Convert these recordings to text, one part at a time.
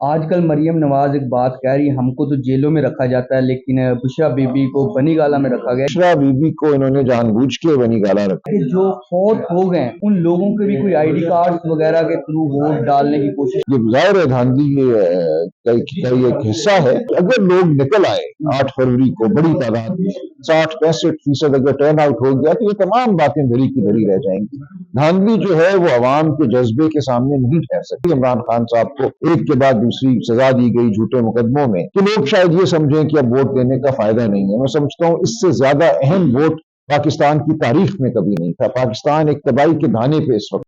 آج کل مریم نواز ایک بات کہہ رہی ہے، ہم کو تو جیلوں میں رکھا جاتا ہے لیکن بشرا بی بی کو بنی گالہ میں رکھا گیا بشرا بی بی کو انہوں نے جان بوجھ کے بنی گالا رکھا کہ جو فوت ہو گئے ان لوگوں کے بھی کوئی آئی ڈی کارڈ وغیرہ کے تھرو ووٹ ڈالنے کی کوشش. یہ ظاہر ہے دھاندلی کا ایک حصہ ہے. اگر لوگ نکل آئے 8 فروری کو بڑی تعداد میں 60-65% اگر ٹرن آؤٹ ہو گیا تو یہ تمام باتیں دھری کی دھری رہ جائیں گی. دھاندلی جو ہے وہ عوام کے جذبے کے سامنے نہیں ٹھہر سکتی. عمران خان صاحب کو ایک کے بعد دوسری سزا دی گئی جھوٹے مقدموں میں کہ لوگ شاید یہ سمجھیں کہ اب ووٹ دینے کا فائدہ نہیں ہے. میں سمجھتا ہوں اس سے زیادہ اہم ووٹ پاکستان کی تاریخ میں کبھی نہیں تھا. پاکستان ایک تباہی کے دھانے پہ اس وقت.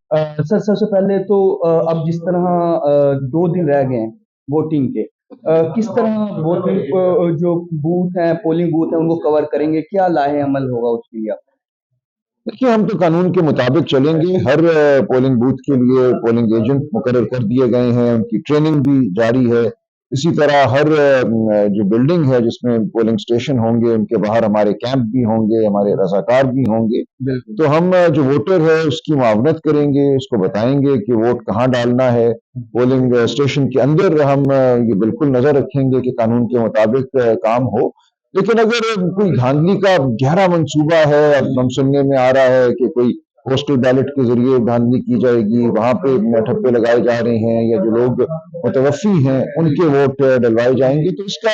سر سب سے پہلے تو اب جس طرح 2 دن رہ گئے ہیں ووٹنگ کے، کس طرح ووٹنگ جو بوتھ ہیں پولنگ بوتھ ہیں ان کو کور کریں گے، کیا لاہے عمل ہوگا اس کے لیے؟ دیکھیے ہم تو قانون کے مطابق چلیں گے. ہر پولنگ بوتھ کے لیے پولنگ ایجنٹ مقرر کر دیے گئے ہیں، ان کی ٹریننگ بھی جاری ہے. اسی طرح ہر جو بلڈنگ ہے جس میں پولنگ سٹیشن ہوں گے ان کے باہر ہمارے کیمپ بھی ہوں گے، ہمارے رضاکار بھی ہوں گے. تو ہم جو ووٹر ہے اس کی معاونت کریں گے، اس کو بتائیں گے کہ ووٹ کہاں ڈالنا ہے. پولنگ سٹیشن کے اندر ہم یہ بالکل نظر رکھیں گے کہ قانون کے مطابق کام ہو. لیکن اگر کوئی دھاندلی کا گہرا منصوبہ ہے، اب ہم سننے میں آ رہا ہے کہ کوئی پوسٹل بیلٹ کے ذریعے دھاندلی کی جائے گی، وہاں پہ ٹھپے لگائے جا رہے ہیں، یا جو لوگ متوفی ہیں ان کے ووٹ ڈلوائے جائیں گے، تو اس کا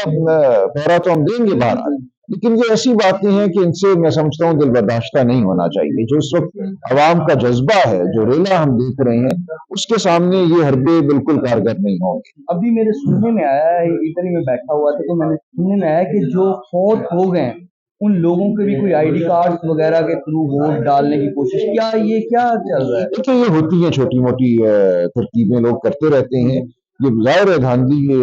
پہرا تو ہم دیں گے بہرحال. لیکن یہ ایسی باتیں ہیں کہ ان سے میں سمجھتا ہوں دل برداشتہ نہیں ہونا چاہیے. جو اس وقت عوام کا جذبہ ہے، جو ریلا ہم دیکھ رہے ہیں، اس کے سامنے یہ حربے بالکل کارگر نہیں ہوں گے. ابھی میرے سننے میں آیا ہے، ادھر ہی میں بیٹھا ہوا تھا تو میں نے سننے میں آیا کہ جو فوت ہو گئے ان لوگوں کے بھی کوئی آئی ڈی کارڈ وغیرہ کے تھرو ووٹ ڈالنے کی کوشش، کیا چل رہا ہے؟ دیکھیں یہ ہوتی ہیں چھوٹی موٹی ترکیبیں لوگ کرتے رہتے ہیں. یہ ظاہر ہے دھاندلی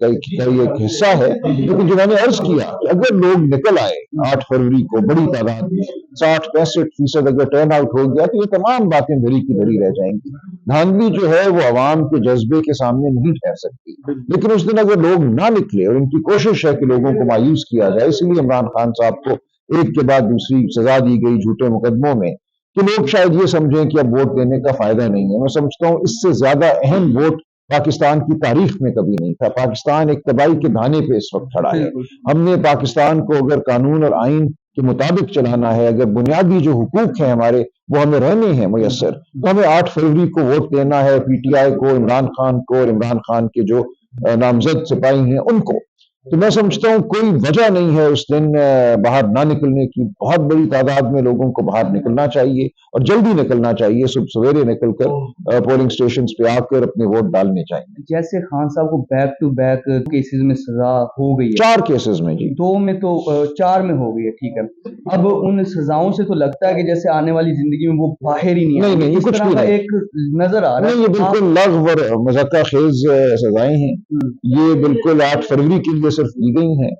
کا ایک حصہ ہے. لیکن جو میں نے عرض کیا کہ اگر لوگ نکل آئے 8 فروری کو بڑی تعداد میں 60-65% اگر ٹرن آؤٹ ہو گیا تو یہ تمام باتیں دھری کی دھری رہ جائیں گی. دھاندلی جو ہے وہ عوام کے جذبے کے سامنے نہیں ٹھہر سکتی. لیکن اس دن اگر لوگ نہ نکلے، اور ان کی کوشش ہے کہ لوگوں کو مایوس کیا جائے، اس لیے عمران خان صاحب کو ایک کے بعد دوسری سزا دی گئی جھوٹے مقدموں میں کہ لوگ شاید یہ سمجھیں کہ اب ووٹ دینے کا فائدہ نہیں ہے. میں سمجھتا ہوں اس سے زیادہ اہم ووٹ پاکستان کی تاریخ میں کبھی نہیں تھا. پاکستان ایک تباہی کے دھانے پہ اس وقت کھڑا ہے. ہم نے پاکستان کو اگر قانون اور آئین کے مطابق چلانا ہے، اگر بنیادی جو حقوق ہیں ہمارے وہ ہمیں رہنے ہیں میسر، تو ہمیں 8 فروری کو ووٹ دینا ہے پی ٹی آئی کو، عمران خان کو، اور عمران خان کے جو نامزد سپاہی ہیں ان کو. تو میں سمجھتا ہوں کوئی وجہ نہیں ہے اس دن باہر نہ نکلنے کی. بہت بڑی تعداد میں لوگوں کو باہر نکلنا چاہیے اور جلدی نکلنا چاہیے. صبح سویرے نکل کر پولنگ سٹیشنز پہ آ کر اپنے ووٹ ڈالنے چاہیے. جیسے خان صاحب کو بیک ٹو بیک کیسز میں سزا ہو گئی ہے، 4 کیسز میں جی. 2 میں تو 4 میں ہو گئی ہے، ٹھیک ہے. اب ان سزاؤں سے تو لگتا ہے کہ جیسے آنے والی زندگی میں وہ باہر ہی نہیں آئیں گے. نہیں، اس کچھ طرح بھی کا نہیں. ایک نظر آ رہا ہے. نہیں، یہ بالکل لغو اور مذاکرہ خیز سزائیں ہیں. یہ بالکل 8 فروری کے لیے صرف دی گئی ہیں.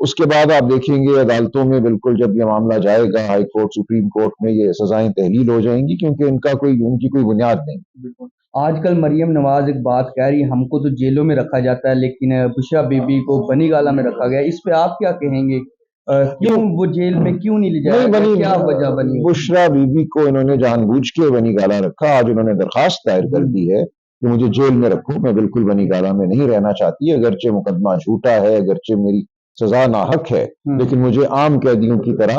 اس کے بعد آپ دیکھیں گے عدالتوں میں بالکل جب یہ معاملہ جائے گا ہائی کورٹ سپریم کورٹ میں، یہ سزائیں تحلیل ہو جائیں گی کیونکہ ان کی کوئی بنیاد نہیں. آج کل مریم نواز ایک بات کہہ رہی ہے، ہم کو تو جیلوں میں رکھا جاتا ہے لیکن بشرا بی بی کو بنی گالہ میں رکھا گیا. اس پہ آپ کیا کہیں گے؟ کیوں وہ جیل میں کیوں نہیں لے جایا گیا؟ کیا وجہ بنی؟ بشرا بی بی کو انہوں نے جان بوجھ کے بنی گالہ رکھا. آج انہوں نے درخواست دائر کر دی ہے کہ مجھے جیل میں رکھو، میں بالکل بنی گالہ میں نہیں رہنا چاہتی. اگرچہ مقدمہ جھوٹا ہے، اگرچہ میری سزا ناحق ہے، لیکن مجھے عام قیدیوں کی طرح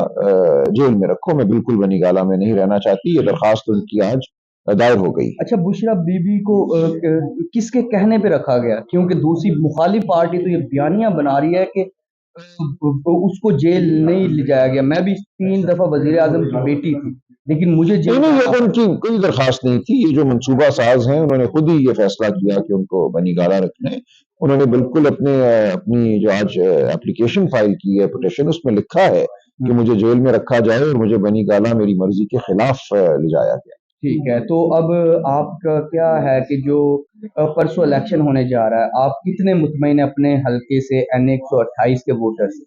جیل میں رکھو، میں بالکل بنی گالہ میں نہیں رہنا چاہتی. یہ درخواست ان کی آج دائر ہو گئی. اچھا، بشرا بی بی کو کس کے کہنے پہ رکھا گیا؟ کیونکہ دوسری مخالف پارٹی تو یہ بیانیاں بنا رہی ہے کہ اس کو جیل نہیں لے جایا گیا. میں بھی 3 دفعہ وزیر اعظم کی بیٹی تھی لیکن مجھے جیل نہیں، یہ ان کی کوئی درخواست نہیں تھی. یہ جو منصوبہ ساز ہیں انہوں نے خود ہی یہ فیصلہ کیا کہ ان کو بنی گالہ رکھنا ہے. انہوں نے بالکل اپنی جو آج اپلیکیشن فائل کی ہے پٹیشن، اس میں لکھا ہے کہ مجھے جیل میں رکھا جائے اور مجھے بنی گالہ میری مرضی کے خلاف لے جایا گیا. ٹھیک ہے. تو اب آپ کا کیا ہے کہ جو پرسوں الیکشن ہونے جا رہا ہے، آپ کتنے مطمئن ہیں اپنے حلقے سے این 128 کے ووٹر سے؟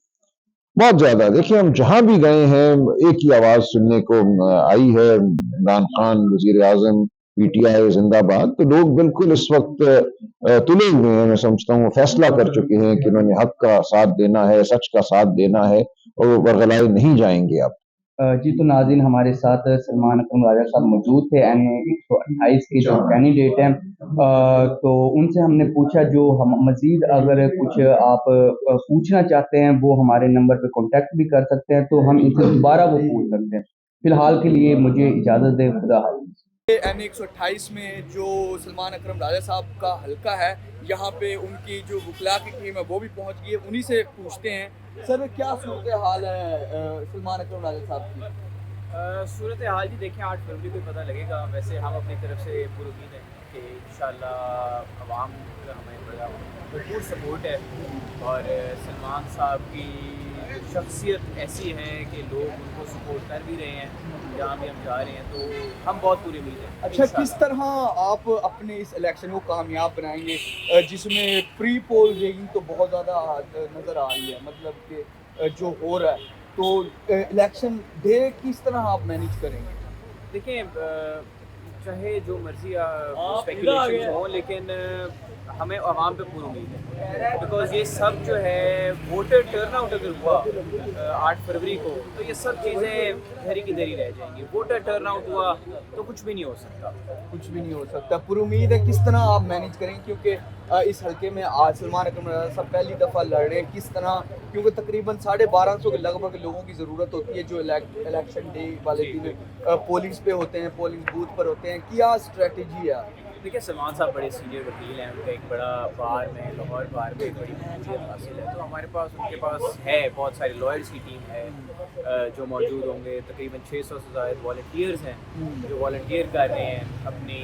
بہت زیادہ. دیکھیں ہم جہاں بھی گئے ہیں ایک ہی آواز سننے کو آئی ہے، عمران خان وزیر اعظم، پی ٹی آئی زندہ باد. تو لوگ بالکل اس وقت تلے ہوئے ہیں. میں سمجھتا ہوں وہ فیصلہ کر چکے ہیں کہ انہوں نے حق کا ساتھ دینا ہے، سچ کا ساتھ دینا ہے، اور وہ برگلائے نہیں جائیں گے. اب جی تو ناظرین ہمارے ساتھ سلمان اکرم راجہ صاحب موجود تھے NA 128 کے جو کینڈیڈیٹ ہیں، تو ان سے ہم نے پوچھا جو ہم مزید اگر کچھ آپ پوچھنا چاہتے ہیں وہ ہمارے نمبر پہ کانٹیکٹ بھی کر سکتے ہیں، تو ہم ان سے دوبارہ وہ پوچھ سکتے ہیں۔ فی الحال کے لیے مجھے اجازت دیں، خدا حافظ۔ NA 128 میں جو سلمان اکرم راجہ صاحب کا حلقہ ہے، یہاں پہ ان کی جو وکلاء کی ٹیم ہے وہ بھی پہنچ گئی ہے، انہی سے پوچھتے ہیں سر کیا صورتحال ہے سلمان اکرم راجہ صاحب کی؟ صورتحال جی دیکھیں 8 فروری کو پتہ لگے گا۔ ویسے ہم اپنی طرف سے پوری امید ہے کہ انشاءاللہ عوام کا ہمیں بڑا بھرپور سپورٹ ہے، اور سلمان صاحب کی شخصیت ایسی ہے کہ لوگ ان کو سپورٹ کر بھی رہے ہیں، جہاں بھی ہم جا رہے ہیں، تو ہم بہت پوری امید ہیں۔ اچھا، کس طرح آپ اپنے اس الیکشن کو کامیاب بنائیں گے جس میں پری پول ریگنگ تو بہت زیادہ نظر آ رہی ہے، مطلب کہ جو ہو رہا ہے، تو الیکشن ڈے کس طرح آپ مینیج کریں گے؟ دیکھیں چاہے جو مرضی اسپیکولیشنز ہوں، لیکن ہمیں عوام پہ پوری امید ہے، بیکاز یہ سب جو ہے ووٹر ٹرن آؤٹ اگر ہوا 8 فروری کو تو یہ سب چیزیں دھری کی دھری رہ جائیں گی۔ ووٹر ٹرن آؤٹ ہوا تو کچھ بھی نہیں ہو سکتا، کچھ بھی نہیں ہو سکتا۔ پر امید ہے کس طرح آپ مینیج کریں گے، کیونکہ اس حلقے میں آج سلمان اکرم راجہ صاحب پہلی دفعہ لڑ رہے ہیں، کس طرح، کیونکہ تقریباً 1250 کے لگ بھگ لوگوں کی ضرورت ہوتی ہے جو الیکشن ڈے والے دن پولنگز پہ ہوتے ہیں، پولنگ بوتھ پر ہوتے ہیں، کیا اسٹریٹجی ہے؟ دیکھیے سلمان صاحب بڑے سینئر وکیل ہیں، ان کا ایک بڑا بار میں لاہور بار میں ایک بڑی مقبولیت حاصل ہے، تو ہمارے پاس ان کے پاس ہے بہت سارے لائرز کی ٹیم ہے جو موجود ہوں گے، تقریباً 600 سے زائد والنٹیئرز ہیں جو والنٹیئر کر رہے ہیں، اپنی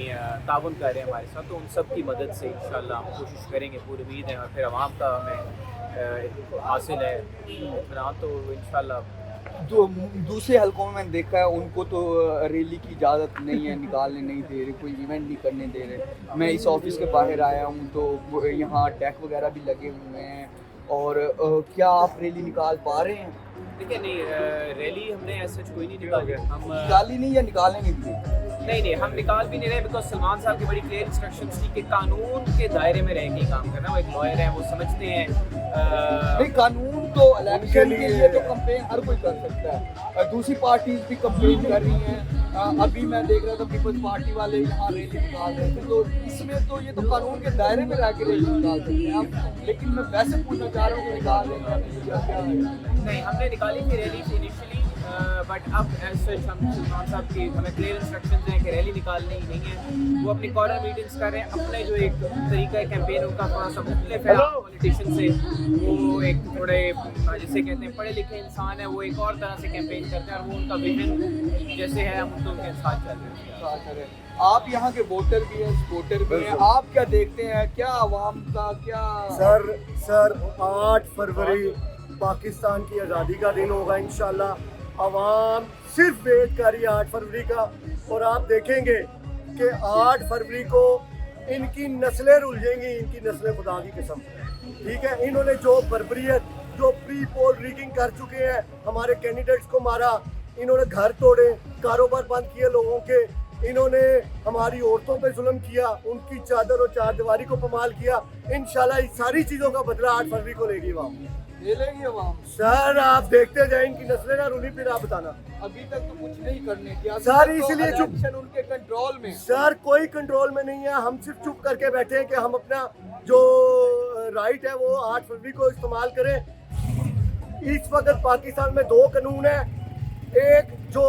تعاون کر رہے ہیں ہمارے ساتھ، تو ان سب کی مدد سے انشاءاللہ ہم کوشش کریں گے، پوری امید ہے، اور پھر عوام کا ہمیں حاصل ہے اطمینان، تو انشاءاللہ دوسرے حلقوں میں نے دیکھا ہے ان کو تو ریلی کی اجازت نہیں ہے، نکالنے نہیں دے رہے، کوئی ایونٹ نہیں کرنے دے رہے۔ میں اس آفس کے باہر آیا ہوں تو یہاں ڈیک وغیرہ بھی لگے ہوئے ہیں، اور کیا آپ ریلی نکال پا رہے ہیں؟ دیکھیں نہیں، ریلی ہم نے ایسا کوئی نہیں نکالی، ہم نکالی نہیں یا نکالنے نہیں دیے؟ نہیں ہم نکال بھی نہیں رہے، بیکاز سلمان صاحب کی بڑی کلیئر انسٹرکشنز تھی کہ قانون کے دائرے میں رہ کے کام کرنا، وہ ایک لائر ہیں، وہ سمجھتے ہیں نہیں، قانون تو الیکشن کے لیے تو کمپین ہر کوئی کر سکتا ہے، دوسری پارٹیز بھی کمپین کر رہی ہیں، ابھی میں دیکھ رہا تھا پیپلز پارٹی والے یہاں ریلی نکال رہے تھے، تو اس میں تو یہ تو قانون کے دائرے میں رہ کے ریلی نکال سکتے ہیں آپ، لیکن میں ویسے پوچھنا چاہ رہا ہوں کہ نکال رہے ہیں نہیں، ہم نے نکالی تھی ریلی انیشلی، بٹ اب ایز سچ ہم سلمان صاحب کی ہمیں کلیئر انسٹرکشنز ہیں کہ ریلی نکالنی ہی نہیں ہے، وہ اپنی کارنر میٹنگس کر رہے ہیں، اپنے جو ایک طریقہ کیمپین ان کا تھوڑا سا مختلف ہے پولیٹیشین سے، وہ ایک تھوڑے جسے کہتے ہیں پڑھے لکھے انسان ہیں، وہ ایک اور طرح سے کیمپین کرتے ہیں، اور وہ ان کا ویژن جیسے ہے ہم تو ان کے ساتھ چل رہے ہیں۔ آپ یہاں کے ووٹر بھی ہیں، سپورٹر بھی ہیں، آپ کیا دیکھتے ہیں، کیا عوام کا کیا؟ سر 8 فروری پاکستان کی آزادی کا دن ہوگا انشاءاللہ، عوام صرف ویٹ کر رہی ہے 8 فروری کا، اور آپ دیکھیں گے کہ 8 فروری کو ان کی نسلیں رلجھیں گی، ان کی نسلیں خدا کی قسم، ٹھیک ہے۔ انہوں نے جو بربریت، جو پری پول ریگنگ کر چکے ہیں، ہمارے کینڈیڈیٹس کو مارا، انہوں نے گھر توڑے، کاروبار بند کیے لوگوں کے، انہوں نے ہماری عورتوں پہ ظلم کیا، ان کی چادر اور چار دیواری کو پامال کیا، انشاءاللہ اس ساری چیزوں کا بدلہ 8 فروری کو لے گی عوام، لے لیں گے عوام۔ سر آپ دیکھتے جائیں، ان کی نسلیں نہ رلی، پھر آپ بتانا۔ ابھی تک تو کچھ نہیں کرنے کیا سر اس لیے چپ، الیکشن ان کے کنٹرول میں، سر کوئی کنٹرول میں نہیں ہے، ہم صرف چپ کر کے بیٹھے ہیں کہ ہم اپنا جو رائٹ ہے وہ 8 فروری کو استعمال کریں۔ اس وقت پاکستان میں 2 قانون ہیں، ایک جو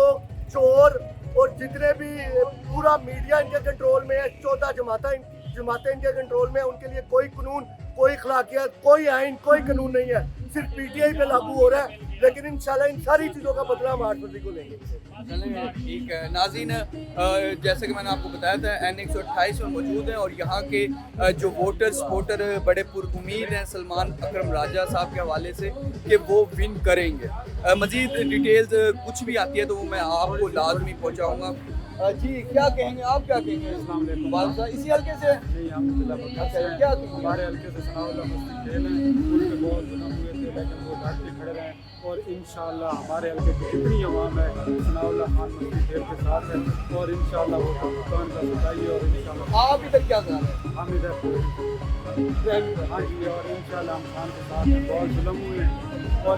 چور اور جتنے بھی پورا میڈیا ان کے کنٹرول میں ہے، 14 جماعتیں ان کے کنٹرول میں ہیں، ان کے لیے کوئی قانون، کوئی اخلاقیات، کوئی آئین، کوئی قانون نہیں ہے، صرف پی ٹی آئی پہ لاگو ہو رہا ہے، لیکن انشاءاللہ ان ساری چیزوں کا بدلہ ہم 8 فروری کو لیں گے۔ ٹھیک ہے ناظرین، جیسے کہ میں نے آپ کو بتایا تھا NA 128 میں موجود ہیں، اور یہاں کے جو ووٹر سپورٹر بڑے پر امید ہیں سلمان اکرم راجہ صاحب کے حوالے سے کہ وہ ون کریں گے۔ مزید ڈیٹیلز کچھ بھی آتی ہے تو وہ میں آپ کو لازمی پہنچاؤں گا۔ جی کیا کہیں گے آپ، کیا کہیں گے؟ السلام علیکم، اسی حلقے سے؟ نہیں، ہم کیا کہیں گے؟ ہمارے حلقے سے ثناء اللہ مسجد جیل ہیں، ان میں بہت ظلم ہوئے تھے، لیکن وہ ڈٹ کے کھڑے رہے، اور انشاءاللہ ہمارے حلقے کی جتنی عوام ہے ثناء اللہ خان مسجد جیل کے ساتھ ہے، اور انشاءاللہ وہ پاکستان کا ستائیے، اور انشاءاللہ آپ ادھر کیا کر رہے ہیں؟ ہم ادھر ہاں جی، اور انشاءاللہ ہم خان کے ساتھ ہیں، بہت ظلم ہوئے ہیں، اور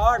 8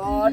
8